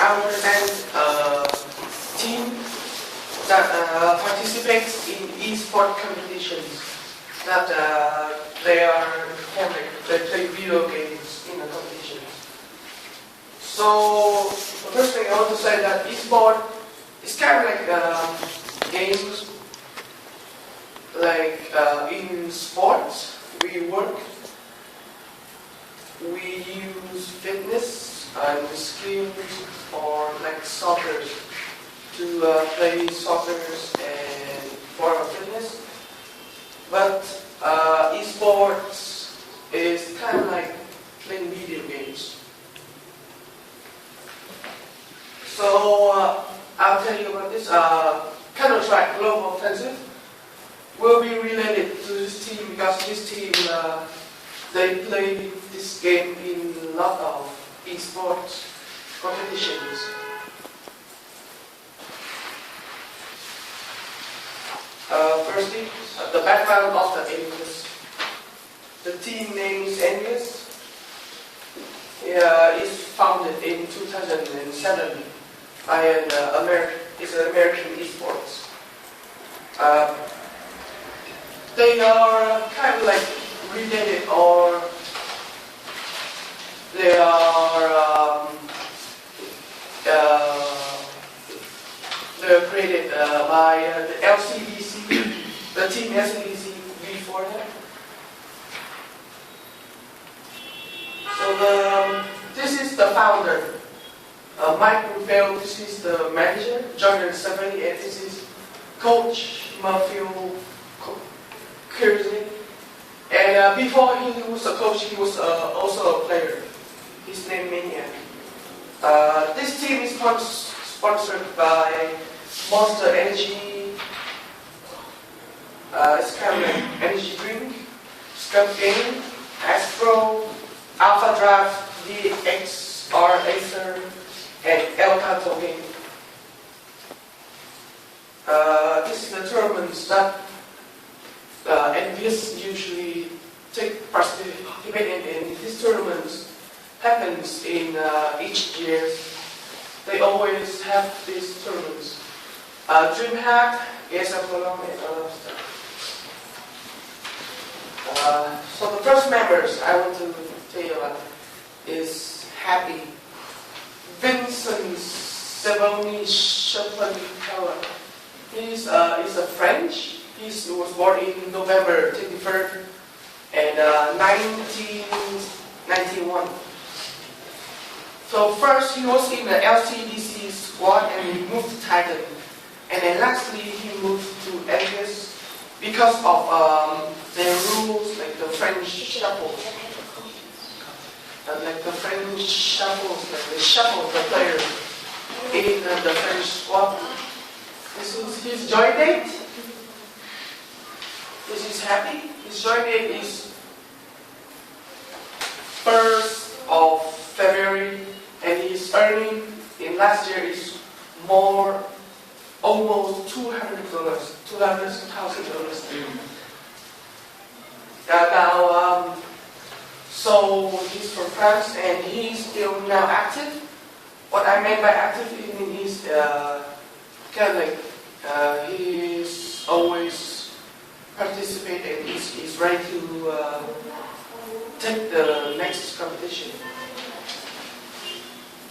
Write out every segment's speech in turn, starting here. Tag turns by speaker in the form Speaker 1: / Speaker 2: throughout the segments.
Speaker 1: I represent a team that participates in e-sport competitions. That they play video games in the competitions. So the first thing I want to say that e-sport is kind of like games. Like in sports, we work. We use fitness and skills for like soccer to play soccer and for our fitness. But esports is kind of like playing video games. So I'll tell you about this. Counter-Strike Global Offensive will be related to this team because this team they play this game in a lot of esports competitions. Firstly, the background of the Envious. The team name is Envious. It's founded in 2007 by an American esports. They are kind of like related, or they are they're created by the LCDC, the team LCDC before that. So this is the founder, Mike Rubel. This is the manager, Jordan Savani, and this is Coach Matthew Kearsley. And before he was a coach, he was also a player. His name Maniac. This team is sponsored by Monster Energy. It's kind of like energy drink, Scum Game, Astro, Alpha Draft, DXR Acer, and El Canto Game. This is the tournaments that NVS usually participate in. These tournaments happens in each year. They always have these tournaments. DreamHack, ESL Cologne, and a lot of stuff. So the first members I want to tell you about is Happy. Vincent Seboni Chapelin. He's a French. He was born in November 23rd and 1991. So first he was in the LCDC squad and he moved to Titan. And then lastly he moved to NVS because of their rules, like the French shuffle. Like the French shuffles, like they shuffle the players in the French squad. This is his join date. This is Happy. His join date is 1st of February, and his earning in last year is almost $200,000. So he's from France, and he's still now active. What I meant by active is kind of like he's always participate and he's ready to take the next competition.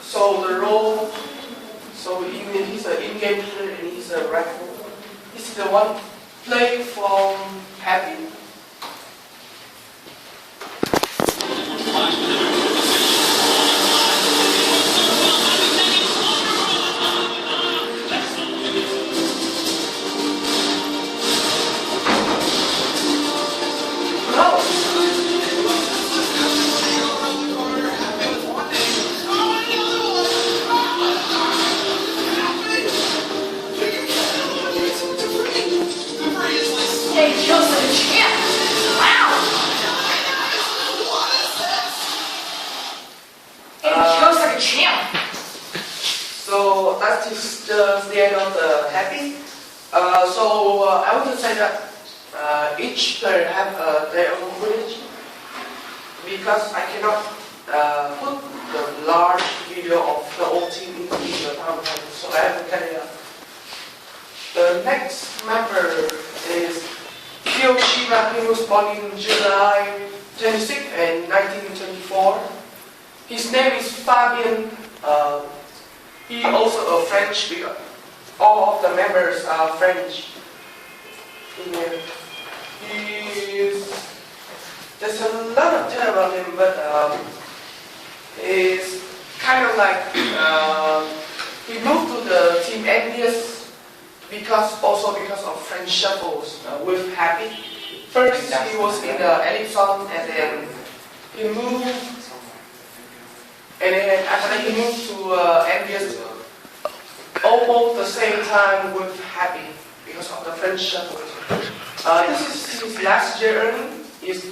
Speaker 1: So the role, he's an in-game leader and he's a rifle. He's the one playing from Happy. So that's just the end of the Happy. I want to say that each player have their own footage because I cannot put the large video of the whole team into the PowerPoint, so I have to cut it out. The next member is Kiyoshima. He was born in July 26 and 1924. His name is Fabien. He also a French because all of the members are French. There's a lot of tell about him, but it's kind of like he moved to the team Envious because of French shuffles with Happy. First he was in the Ellipson and then he moved, and then after he moved to Envious almost the same time with Happy because of the French shuffles. This is his last year earning is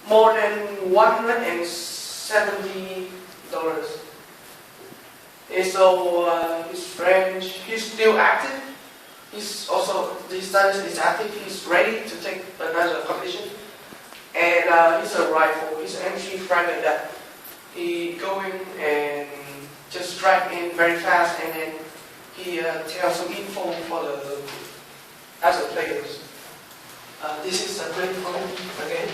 Speaker 1: more than $170. And so he's French. He's still active. His status is active. He's ready to take another competition. And he's a rifle. He's an entry fragment that he go in and just strike in very fast, and then he tells some info for the other players. This is a great point again.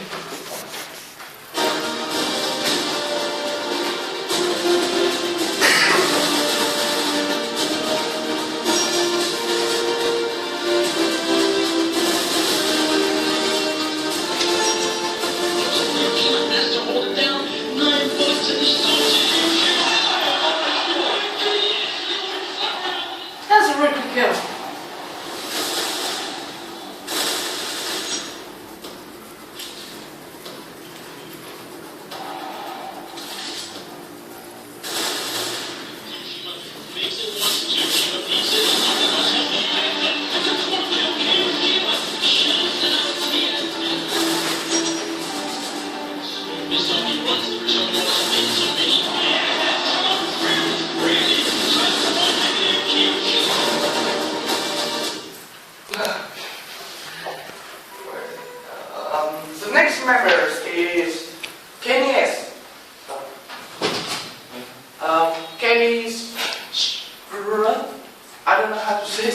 Speaker 1: That's a really good kill. The next member is Kenny S. Kenny's I don't know how to say it.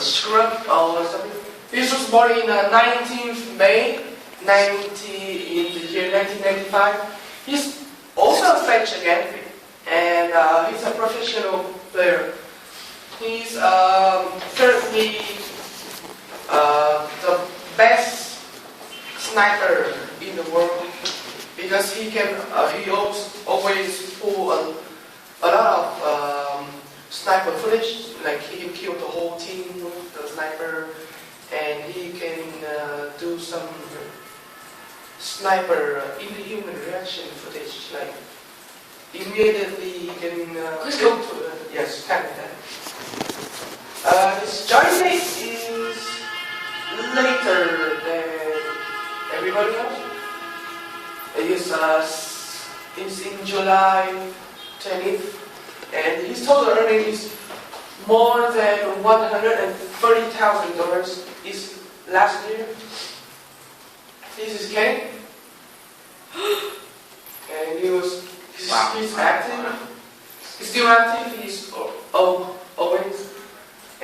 Speaker 1: Scrub or something. He was born in 19th May, in the year 1995. He's also French again, and he's a professional player. He's currently the best sniper in the world because he always pull a lot of sniper footage. Like he can kill the whole team with the sniper, and he can do some sniper inhuman reaction footage. Like immediately he can go to yes, kind of that. His join date is later than everybody else. It's in July 20th, and his total earning is more than $130,000 is last year. This is Kenny, and he's active. He's still active. He's always.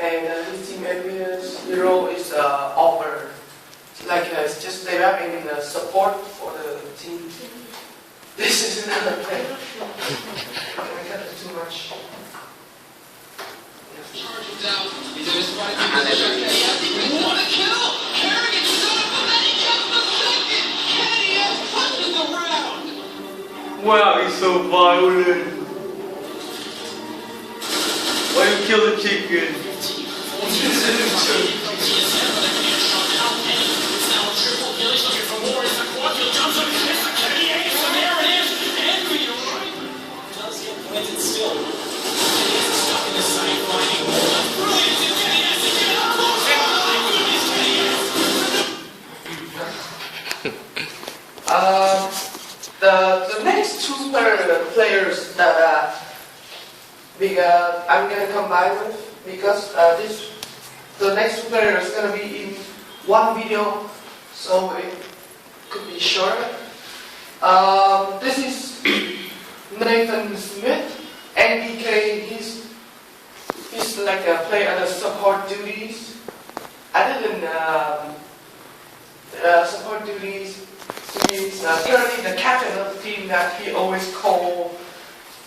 Speaker 1: And his team members' hero is Offer. It's just they are in support for the team. This is another play. I got too much.
Speaker 2: What a kill! Kerrigan stood up and then he gets the second! Kenny S touches the round!
Speaker 3: Wow, he's so violent. Why you kill the chicken?
Speaker 1: The next two players that I'm gonna combine with, because the next two players is gonna be in one video, so it could be shorter. This is Nathan Smith, NBK. He's like a play other support duties. Other than support duties, he's currently the captain of the team that he always call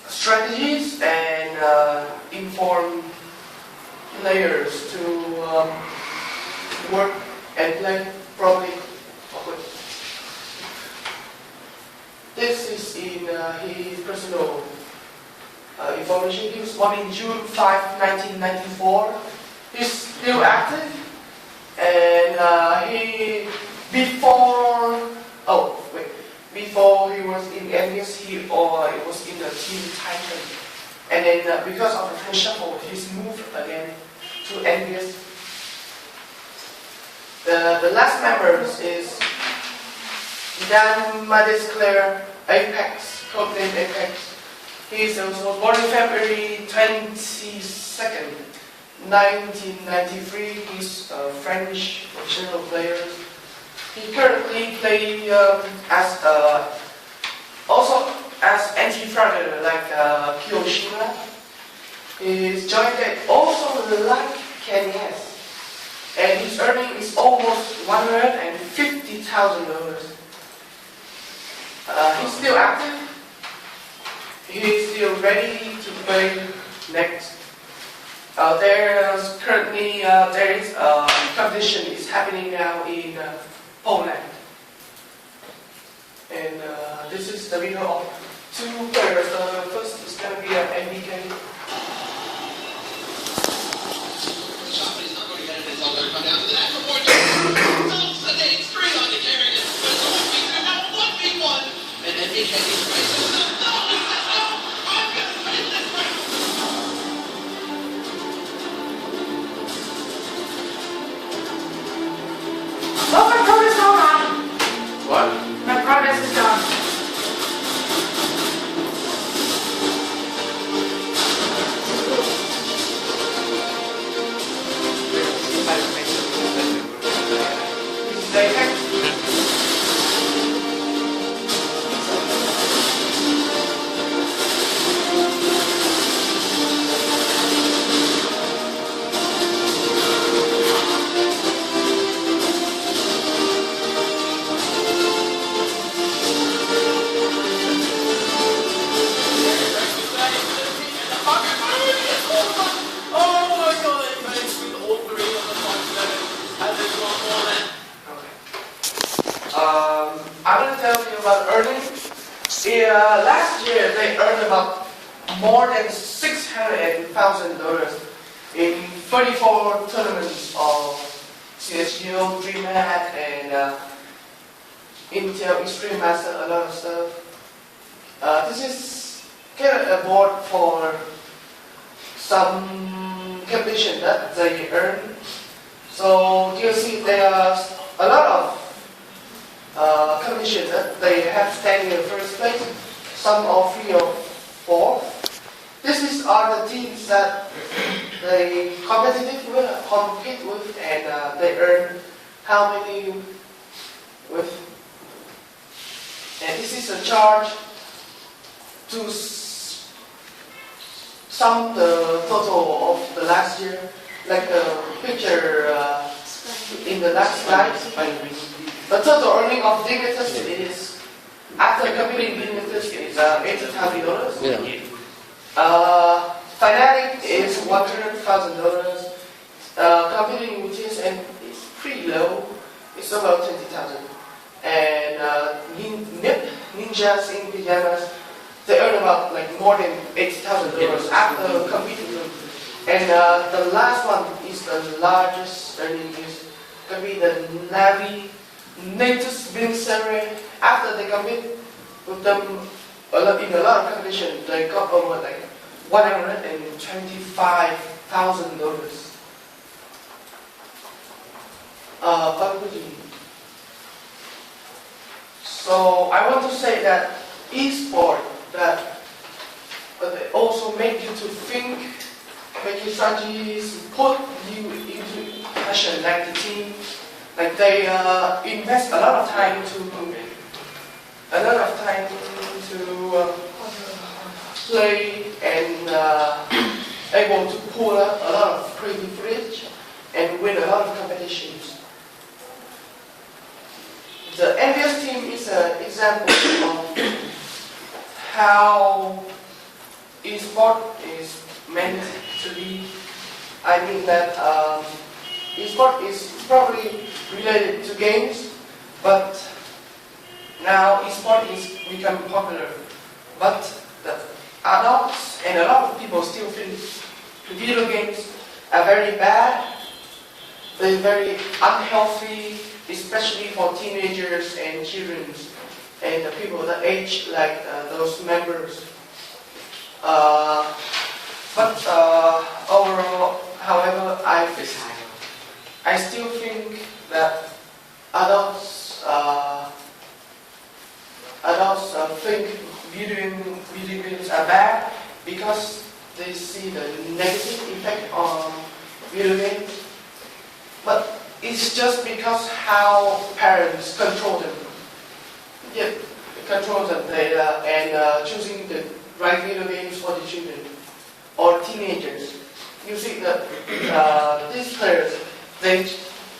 Speaker 1: strategies and inform players to work and play properly. This is in his personal information. He was born in June 5, 1994. He's still active, and before he was in NBS, he was in the team Titan, and then because of the reshuffle, he's moved again to NBS. The last members is Dan Madisclair Apex, codename Apex. He was born in February 22nd, 1993. He's a French professional player. He currently plays also as anti-fragger like Kiyoshima. He's joined it also like Kenny S. And his earning is almost $150,000. He's still active. He's still ready to play next. There is a competition is happening now in Poland. And this is the video of two players. The first is going to be an NBK.
Speaker 2: The shot, but he's not going to get it. It's all going to come down to the net for more Jones. A day straight on to Kerrigan. But it's a 1v3, now 1v1. And NBK is right. So no, he says no. I'm going to win this round.
Speaker 4: Well, my progress is all done.
Speaker 3: What?
Speaker 4: My progress is done.
Speaker 1: I'm going to tell you about earning. Last year, they earned about more than $600,000 in 34 tournaments of CSGO, DreamHack, and Intel Extreme Master, a lot of stuff. This is kind of a board for some competition that they earn. So you see there are a lot of competitions that they have standing in first place. Some are 3 or 4. These are the teams that they compete with, and they earn how many with. And this is a charge to sum the total of the last year, like the picture in the last slide. The total earning of Dignitas is, after competing Dignitas, is $80,000.
Speaker 3: Yeah.
Speaker 1: Fnatic is $100,000. Competing with TSM is pretty low. It's about $20,000. And Ninjas in Pajamas, they earn about like more than $80,000 after competing. And the last one is the largest earning is going to be the Navi Natus Vincere. After they compete with them in a lot of competition, they got over like $125,000. So I want to say that e-sport that they also make you to think, make you strategies, put you into passion like the team. Like they invest a lot of time to a lot of time to play and able to pull up a lot of pretty footage and win a lot of competitions. The NVS team is an example of how esport is meant to be. I mean that esport is probably related to games, but now esport is becoming popular. But the adults and a lot of people still think video games are very bad. They're very unhealthy, especially for teenagers and children and the people that age like those members. But overall, however, I still think that adults think video games are bad because they see the negative effect on video games. But it's just because how parents control them. Yeah, control them and choosing the right video games for the children or teenagers. You see that these players, they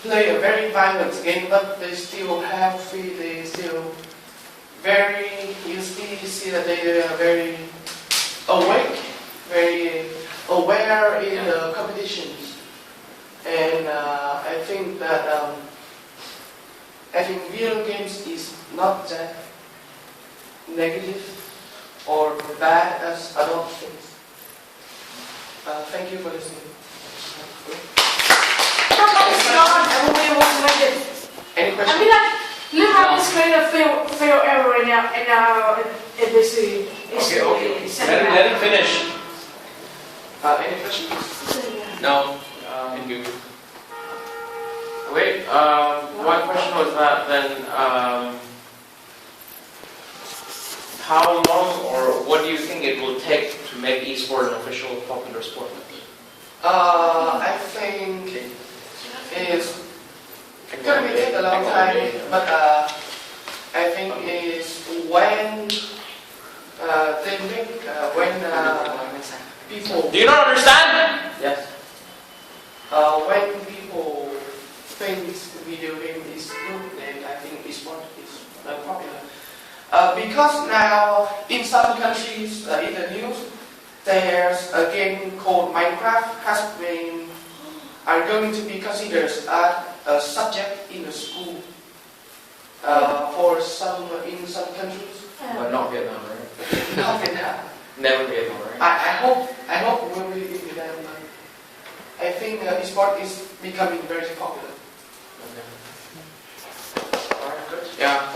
Speaker 1: play a very violent game, but they still healthy. They still you see that they are very awake, very aware in the competitions. And I think that video games is not that negative or bad as adult things. Thank you for listening. Any
Speaker 4: I
Speaker 1: questions?
Speaker 4: mean, like, look how this kind of fail error right now, and this is
Speaker 3: Okay. Let him finish.
Speaker 1: Any questions?
Speaker 3: No. Thank you. Wait, one question was that then, how long or what do you think it will take to make esport an official popular sport?
Speaker 1: I think it's gonna be take a long time, but I think is when they make when people
Speaker 3: Do you not understand? Yes.
Speaker 1: when people think video game is good, then I think esport is popular. Because now in some countries in the news, there's a game called Minecraft are going to be considered as a subject in the school for in some countries.
Speaker 3: But not Vietnam, right?
Speaker 1: Not Vietnam.
Speaker 3: Never Vietnam, right?
Speaker 1: I hope we'll be in Vietnam. I think esport is becoming very popular.
Speaker 3: Okay. Alright, good. Yeah.